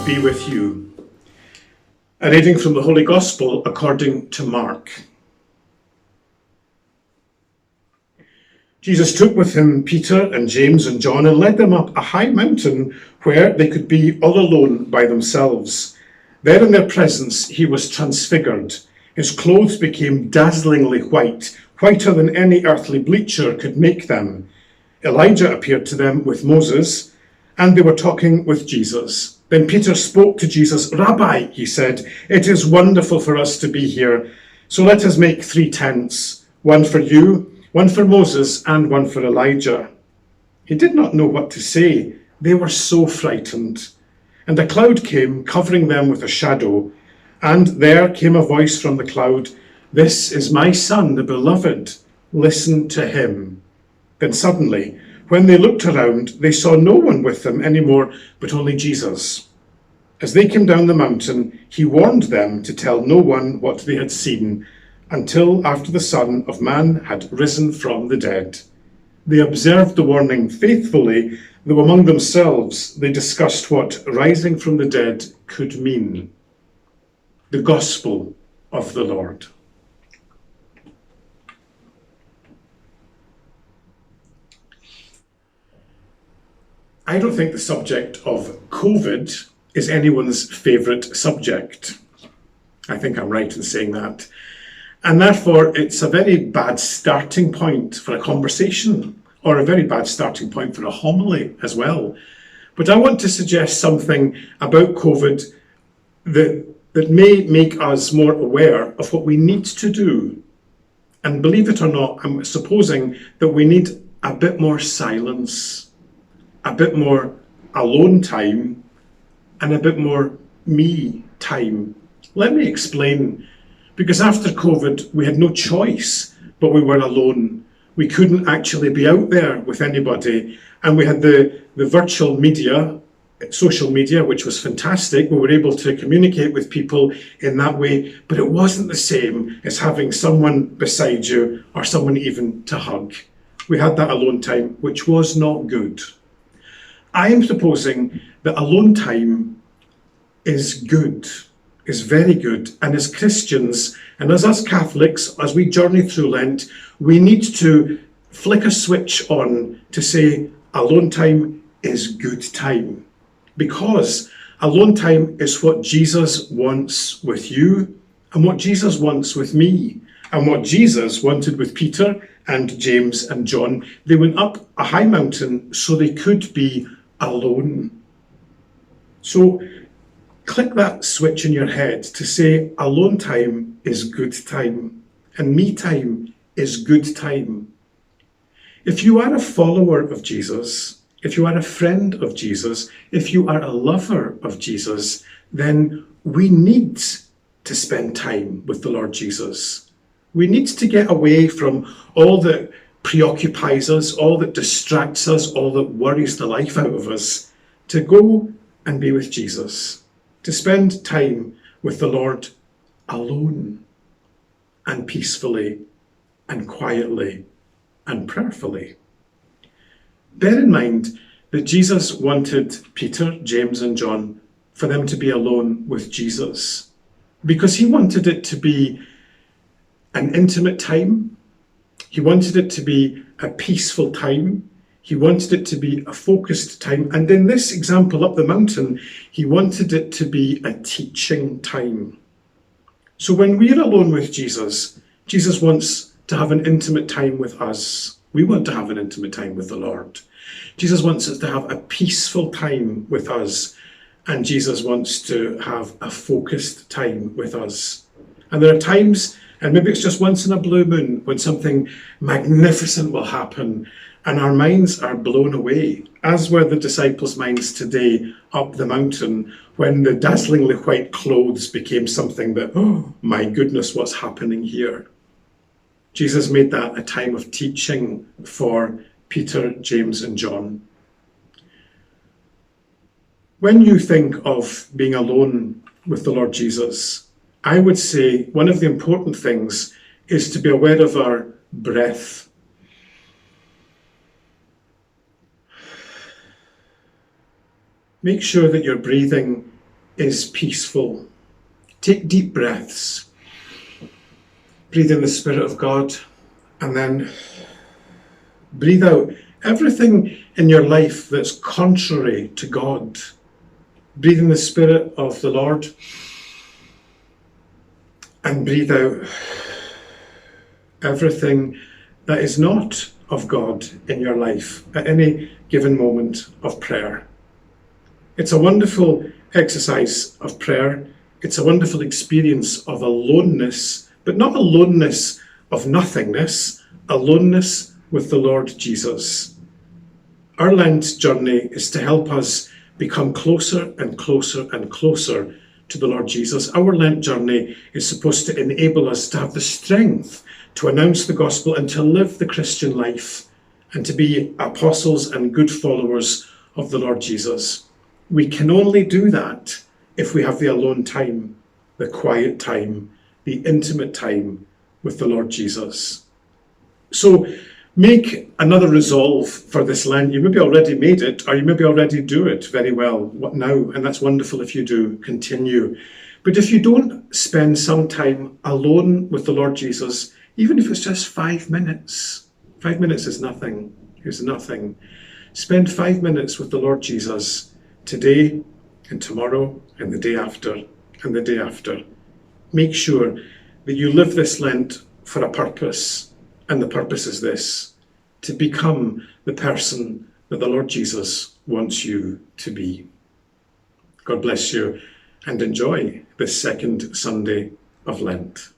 be with you. A reading from the Holy Gospel according to Mark. Jesus took with him Peter and James and John and led them up a high mountain where they could be all alone by themselves. There in their presence he was transfigured. His clothes became dazzlingly white, whiter than any earthly bleacher could make them. Elijah appeared to them with Moses, and they were talking with Jesus. Then Peter spoke to Jesus. "Rabbi," he said, "it is wonderful for us to be here. So let us make 3 tents, one for you, one for Moses, and one for Elijah." He did not know what to say. They were so frightened. And a cloud came, covering them with a shadow. And there came a voice from the cloud, "This is my son, the beloved. Listen to him." Then suddenly, when they looked around, they saw no one with them anymore, but only Jesus. As they came down the mountain, he warned them to tell no one what they had seen until after the Son of Man had risen from the dead. They observed the warning faithfully, though among themselves they discussed what rising from the dead could mean. The Gospel of the Lord. I don't think the subject of COVID is anyone's favourite subject. I think I'm right in saying that. And therefore, it's a very bad starting point for a conversation, or a very bad starting point for a homily as well. But I want to suggest something about COVID that may make us more aware of what we need to do. And believe it or not, I'm supposing that we need a bit more silence, a bit more alone time, and a bit more me time. Let me explain. Because after COVID, we had no choice, but we were alone. We couldn't actually be out there with anybody. And we had the virtual media, social media, which was fantastic. We were able to communicate with people in that way, but it wasn't the same as having someone beside you or someone even to hug. We had that alone time, which was not good. I am supposing that alone time is good, is very good. And as Christians, and as us Catholics, as we journey through Lent, we need to flick a switch on to say alone time is good time. Because alone time is what Jesus wants with you, and what Jesus wants with me, and what Jesus wanted with Peter and James and John. They went up a high mountain so they could be alone. So click that switch in your head to say alone time is good time, and me time is good time. If you are a follower of Jesus, if you are a friend of Jesus, if you are a lover of Jesus, then we need to spend time with the Lord Jesus. We need to get away from all that preoccupies us, all that distracts us, all that worries the life out of us, to go and be with Jesus, to spend time with the Lord alone and peacefully and quietly and prayerfully. Bear in mind that Jesus wanted Peter, James and John for them to be alone with Jesus, because he wanted it to be an intimate time. He wanted it to be a peaceful time. He wanted it to be a focused time. And in this example up the mountain, he wanted it to be a teaching time. So when we're alone with Jesus, Jesus wants to have an intimate time with us. We want to have an intimate time with the Lord. Jesus wants us to have a peaceful time with us. And Jesus wants to have a focused time with us. And there are times, and maybe it's just once in a blue moon, when something magnificent will happen and our minds are blown away, as were the disciples' minds today up the mountain, when the dazzlingly white clothes became something that, oh my goodness, what's happening here? Jesus made that a time of teaching for Peter, James and John. When you think of being alone with the Lord Jesus, I would say one of the important things is to be aware of our breath. Make sure that you're breathing is peaceful. Take deep breaths. Breathe in the Spirit of God, and then breathe out everything in your life that's contrary to God. Breathe in the Spirit of the Lord, and breathe out everything that is not of God in your life at any given moment of prayer. It's a wonderful exercise of prayer. It's a wonderful experience of aloneness, but not aloneness of nothingness, aloneness with the Lord Jesus. Our Lent journey is to help us become closer and closer and closer to the Lord Jesus. Our Lent journey is supposed to enable us to have the strength to announce the gospel and to live the Christian life and to be apostles and good followers of the Lord Jesus. We can only do that if we have the alone time, the quiet time, the intimate time with the Lord Jesus. So make another resolve for this Lent. You maybe already made it, or you maybe already do it very well now, and that's wonderful if you do. Continue. But if you don't spend some time alone with the Lord Jesus, even if it's just 5 minutes, 5 minutes is nothing. It's nothing. Spend 5 minutes with the Lord Jesus today and tomorrow and the day after and the day after. Make sure that you live this Lent for a purpose, and the purpose is this: to become the person that the Lord Jesus wants you to be. God bless you, and enjoy this second Sunday of Lent.